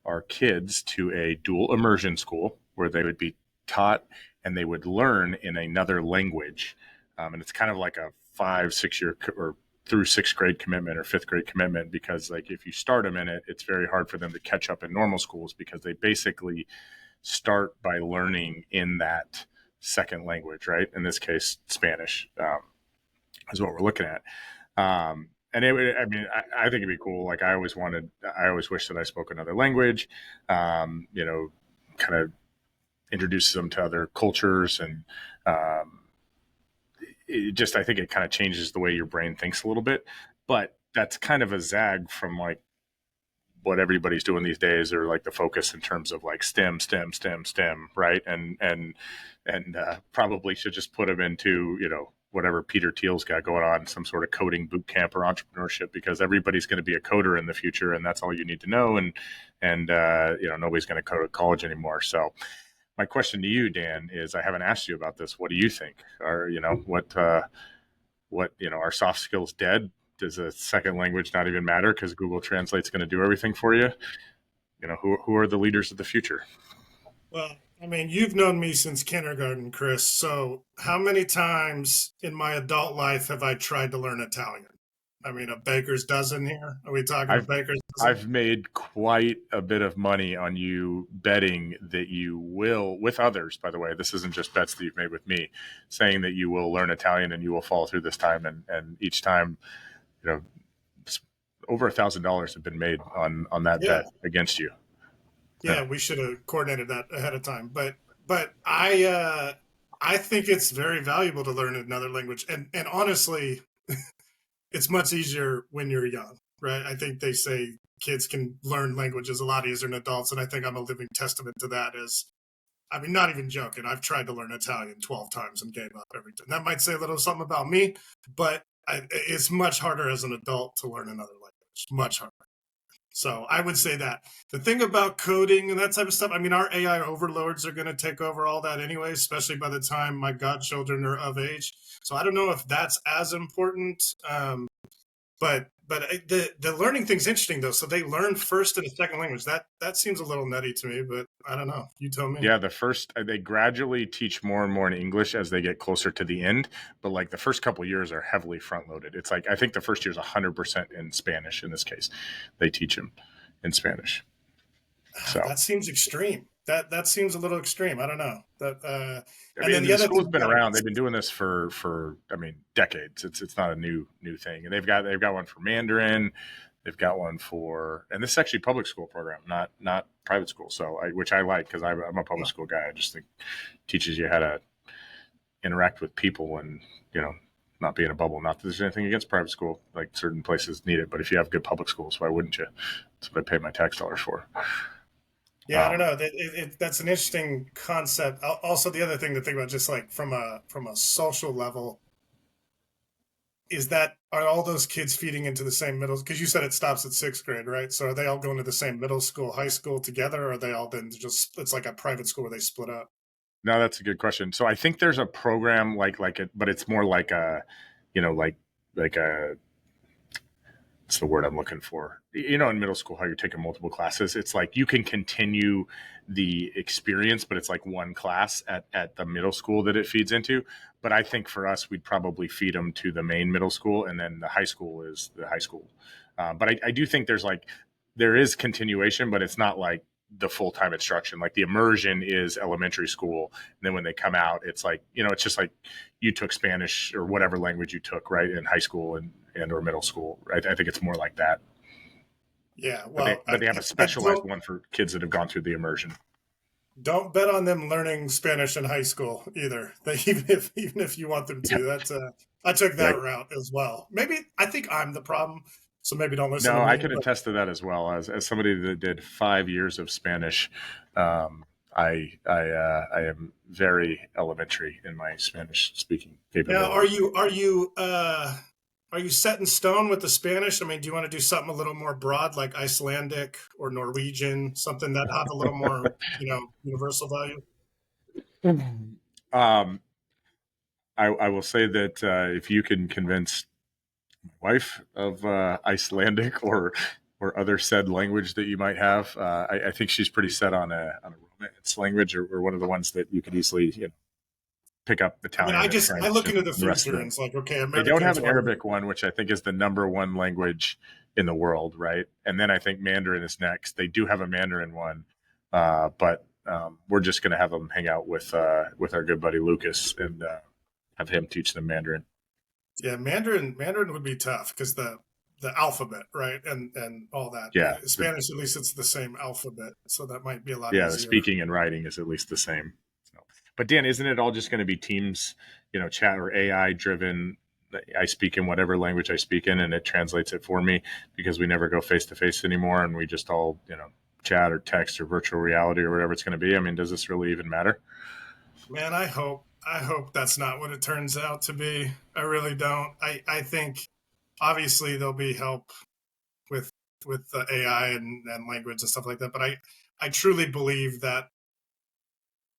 our kids to a dual immersion school where they would be taught and they would learn in another language. And it's kind of like a 5-6 year or through 6th grade commitment or 5th grade commitment, because like if you start them in it, it's very hard for them to catch up in normal schools because they basically start by learning in that second language, right? In this case, Spanish is what we're looking at. And I think it'd be cool. Like I always wished that I spoke another language, kind of introduces them to other cultures. And I think it kind of changes the way your brain thinks a little bit, but that's kind of a zag from like what everybody's doing these days, or like the focus in terms of like STEM, right? And probably should just put them into, whatever Peter Thiel's got going on, some sort of coding boot camp or entrepreneurship, because everybody's going to be a coder in the future, and that's all you need to know. And nobody's going to code at college anymore. So my question to you, Dan, is I haven't asked you about this. What do you think? Or, are soft skills dead? Does a second language not even matter because Google Translate's going to do everything for you? Who are the leaders of the future? Well, I mean, you've known me since kindergarten, Chris. So, how many times in my adult life have I tried to learn Italian? I mean, a baker's dozen here. Are we talking a I've baker's dozen? I've made quite a bit of money on you betting that you will, with others, by the way, this isn't just bets that you've made with me, saying that you will learn Italian and you will follow through this time. And each time, you know, over $1,000 have been made on that Yeah, bet against you. yeah. We should have coordinated that ahead of time. But I think it's very valuable to learn another language. And honestly, it's much easier when you're young, right? I think they say kids can learn languages a lot easier than adults, and I think I'm a living testament to that. I mean, not even joking. I've tried to learn Italian 12 times and gave up every time. That might say a little something about me, but it's much harder as an adult to learn another language. Much harder. So I would say that. The thing about coding and that type of stuff, I mean, our AI overlords are going to take over all that anyway, especially by the time my godchildren are of age. So I don't know if that's as important. But the learning thing's interesting though. So they learn first in a second language. That seems a little nutty to me, but I don't know. You tell me. Yeah, they gradually teach more and more in English as they get closer to the end, but like the first couple of years are heavily front loaded. It's like I think the first year is 100% in Spanish. In this case, they teach them in Spanish. So That seems extreme. That seems a little extreme. I don't know. I mean, the school's been around. They've been doing this for I mean decades. It's not a new thing, and they've got one for Mandarin. They've got one for, and this is actually a public school program, not private school. So which I like because I'm a public school guy. I just think teaches you how to interact with people and not be in a bubble. Not that there's anything against private school. Like certain places need it, but if you have good public schools, why wouldn't you? That's what I pay my tax dollars for. Yeah, I don't know. That's an interesting concept. Also, the other thing to think about, just like from a social level, is that are all those kids feeding into the same middle? Because you said it stops at sixth grade, right? So are they all going to the same middle school, high school together, or are they all then just it's like a private school where they split up? No, that's a good question. So I think there's a program like it, but it's more like a, like a, what's the word I'm looking for? In middle school, how you're taking multiple classes, it's like you can continue the experience, but it's like one class at the middle school that it feeds into. But I think for us, we'd probably feed them to the main middle school, and then the high school is the high school. But I do think there is continuation, but it's not like the full-time instruction. Like the immersion is elementary school, and then when they come out, it's like it's just like you took Spanish or whatever language you took, right, in high school and or middle school. Right? I think it's more like that. Yeah, well, but they have a specialized one for kids that have gone through the immersion. Don't bet on them learning Spanish in high school either. Even if you want them to, that's I took that route as well. Maybe I think I'm the problem, so maybe don't listen. No, to me, I can attest to that as well. As somebody that did 5 years of Spanish, I am very elementary in my Spanish speaking capability. Now, are you set in stone with the Spanish? I mean, do you want to do something a little more broad, like Icelandic or Norwegian, something that have a little more, universal value? I will say that if you can convince my wife of Icelandic or other said language that you might have, I think she's pretty set on a Romance language or one of the ones that you could easily pick up Italian. I mean, I look into the future and it's like, okay, Americans, they don't have an Arabic one, which I think is the number one language in the world, right? And then I think Mandarin is next. They do have a Mandarin one, but we're just going to have them hang out with our good buddy Lucas and have him teach them Mandarin. Yeah, Mandarin would be tough because the alphabet, right, and all that. Yeah, Spanish, at least it's the same alphabet, so that might be a lot. Yeah, easier. The speaking and writing is at least the same. But Dan, isn't it all just going to be Teams, chat or AI driven? I speak in whatever language I speak in, and it translates it for me because we never go face to face anymore, and we just all chat or text or virtual reality or whatever it's going to be. I mean, does this really even matter? Man, I hope that's not what it turns out to be. I really don't. I think obviously there'll be help with the AI and language and stuff like that, but I truly believe that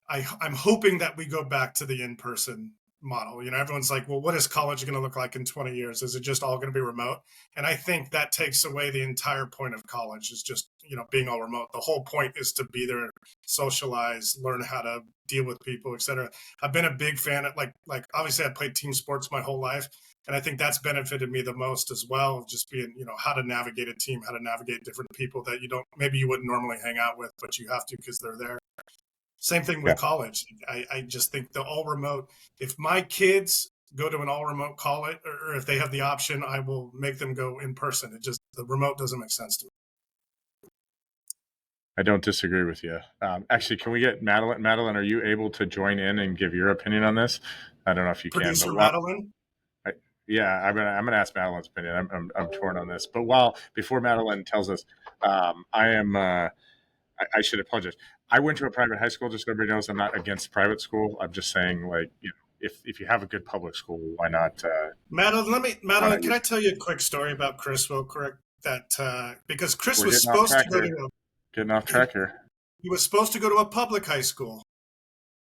I'm hoping that we go back to the in-person model. Everyone's like, well, what is college going to look like in 20 years? Is it just all going to be remote? And I think that takes away the entire point of college, is just, being all remote. The whole point is to be there, socialize, learn how to deal with people, etc. I've been a big fan of like obviously I played team sports my whole life. And I think that's benefited me the most as well, just being, how to navigate a team, how to navigate different people that maybe you wouldn't normally hang out with, but you have to because they're there. Same thing with college. I just think the all remote, if my kids go to an all remote college, or if they have the option, I will make them go in person. The remote doesn't make sense to me. I don't disagree with you. Actually, can we get Madeline? Madeline, are you able to join in and give your opinion on this? I don't know if you Producer can. Madeline? Yeah, I'm gonna ask Madeline's opinion. I'm torn on this. But before Madeline tells us, I should apologize. I went to a private high school. Just so everybody knows, I'm not against private school. I'm just saying, if you have a good public school, why not? Madeline, can I tell you a quick story about Chris real quick? Because Chris was supposed to go to getting off track here. He was supposed to go to a public high school,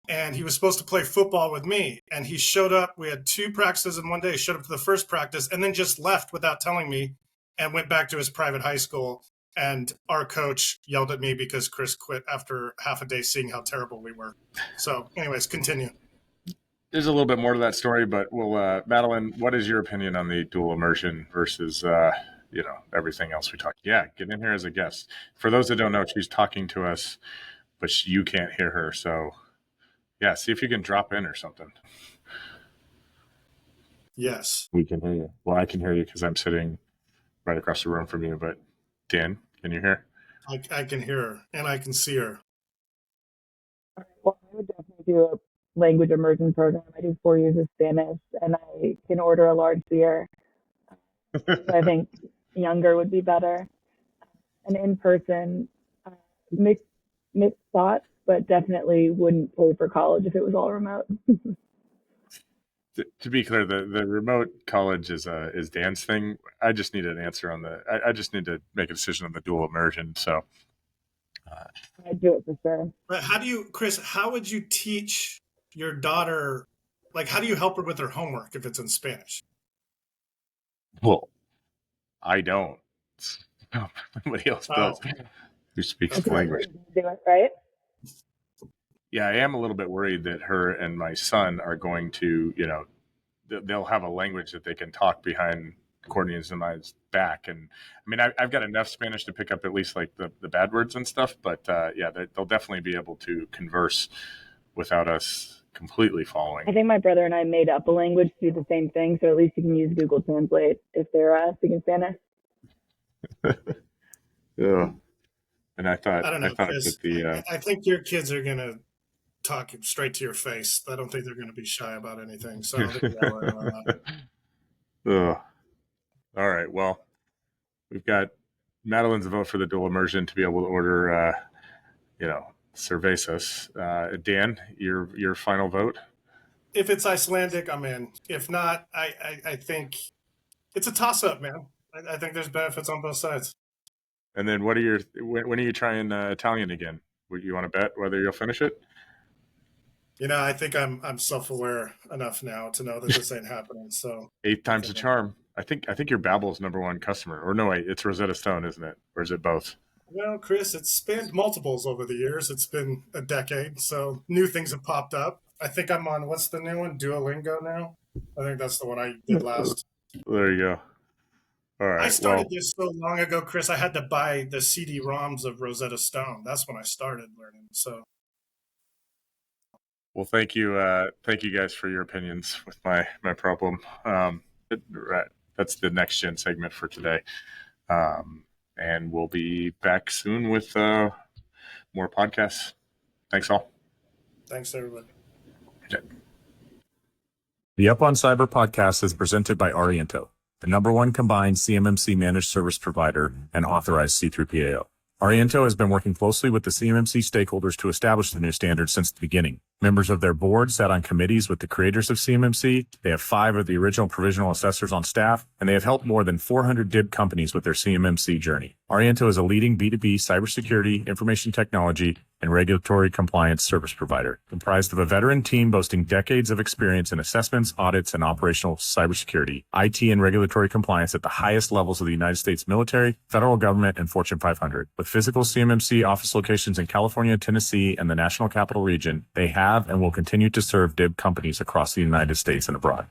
and he was supposed to play football with me. And he showed up. We had 2 practices in one day. He showed up to the first practice and then just left without telling me and went back to his private high school. And our coach yelled at me because Chris quit after half a day seeing how terrible we were. So anyways, continue. There's a little bit more to that story, but Madeline, what is your opinion on the dual immersion versus, everything else we talked? Yeah, get in here as a guest. For those that don't know, she's talking to us, but you can't hear her. So yeah, see if you can drop in or something. Yes. We can hear you. Well, I can hear you because I'm sitting right across the room from you, but Dan, can you hear? I can hear her and I can see her. Well, I would definitely do a language immersion program. I do 4 years of Spanish and I can order a large beer. So I think younger would be better. And in person, mixed thoughts, but definitely wouldn't pay for college if it was all remote. To be clear, the remote college is Dan's thing. I just need an answer on I just need to make a decision on the dual immersion. So I'd do it for sure. But Chris, how would you teach your daughter? Like, how do you help her with her homework if it's in Spanish? Well, I don't. Somebody else does who speaks the language. Do it, right? Yeah, I am a little bit worried that her and my son are going to, they'll have a language that they can talk behind Courtney's and mine's back. And I mean, I've got enough Spanish to pick up at least like the bad words and stuff. But they'll definitely be able to converse without us completely following. I think my brother and I made up a language to do the same thing. So at least you can use Google Translate if they're speaking Spanish. Yeah. And I thought Chris, that I think your kids are going to talk straight to your face. I don't think they're going to be shy about anything. So I don't think they're worried about that. All right. Well, we've got Madeline's vote for the dual immersion to be able to order, Cervezas. Dan, your final vote? If it's Icelandic, I'm in. If not, I think it's a toss-up, man. I think there's benefits on both sides. And then when are you trying Italian again? Would you want to bet whether you'll finish it? I think I'm self-aware enough now to know that this ain't happening. So 8 times a charm. I think your Babbel's #1 customer. Or no, wait, it's Rosetta Stone, isn't it? Or is it both? Well, Chris, it's spanned multiples over the years. It's been a decade, so new things have popped up. I think I'm on, what's the new one? Duolingo now? I think that's the one I did last. There you go. All right. I started this so long ago, Chris, I had to buy the CD-ROMs of Rosetta Stone. That's when I started learning. So, well, thank you guys for your opinions with my problem. That's the next gen segment for today, and we'll be back soon with more podcasts. Thanks all. Thanks everybody. Okay. The Up on Cyber podcast is presented by Ariento, the #1 combined CMMC managed service provider and authorized C3PAO. Ariento has been working closely with the CMMC stakeholders to establish the new standard since the beginning, Members of their board sat on committees with the creators of CMMC. They have 5 of the original provisional assessors on staff, and they have helped more than 400 DIB companies with their CMMC journey. Ariento is a leading B2B cybersecurity, information technology, and regulatory compliance service provider, comprised of a veteran team boasting decades of experience in assessments, audits, and operational cybersecurity, IT, and regulatory compliance at the highest levels of the United States military, federal government, and Fortune 500. With physical CMMC office locations in California, Tennessee, and the National Capital Region, they have and will continue to serve DIB companies across the United States and abroad.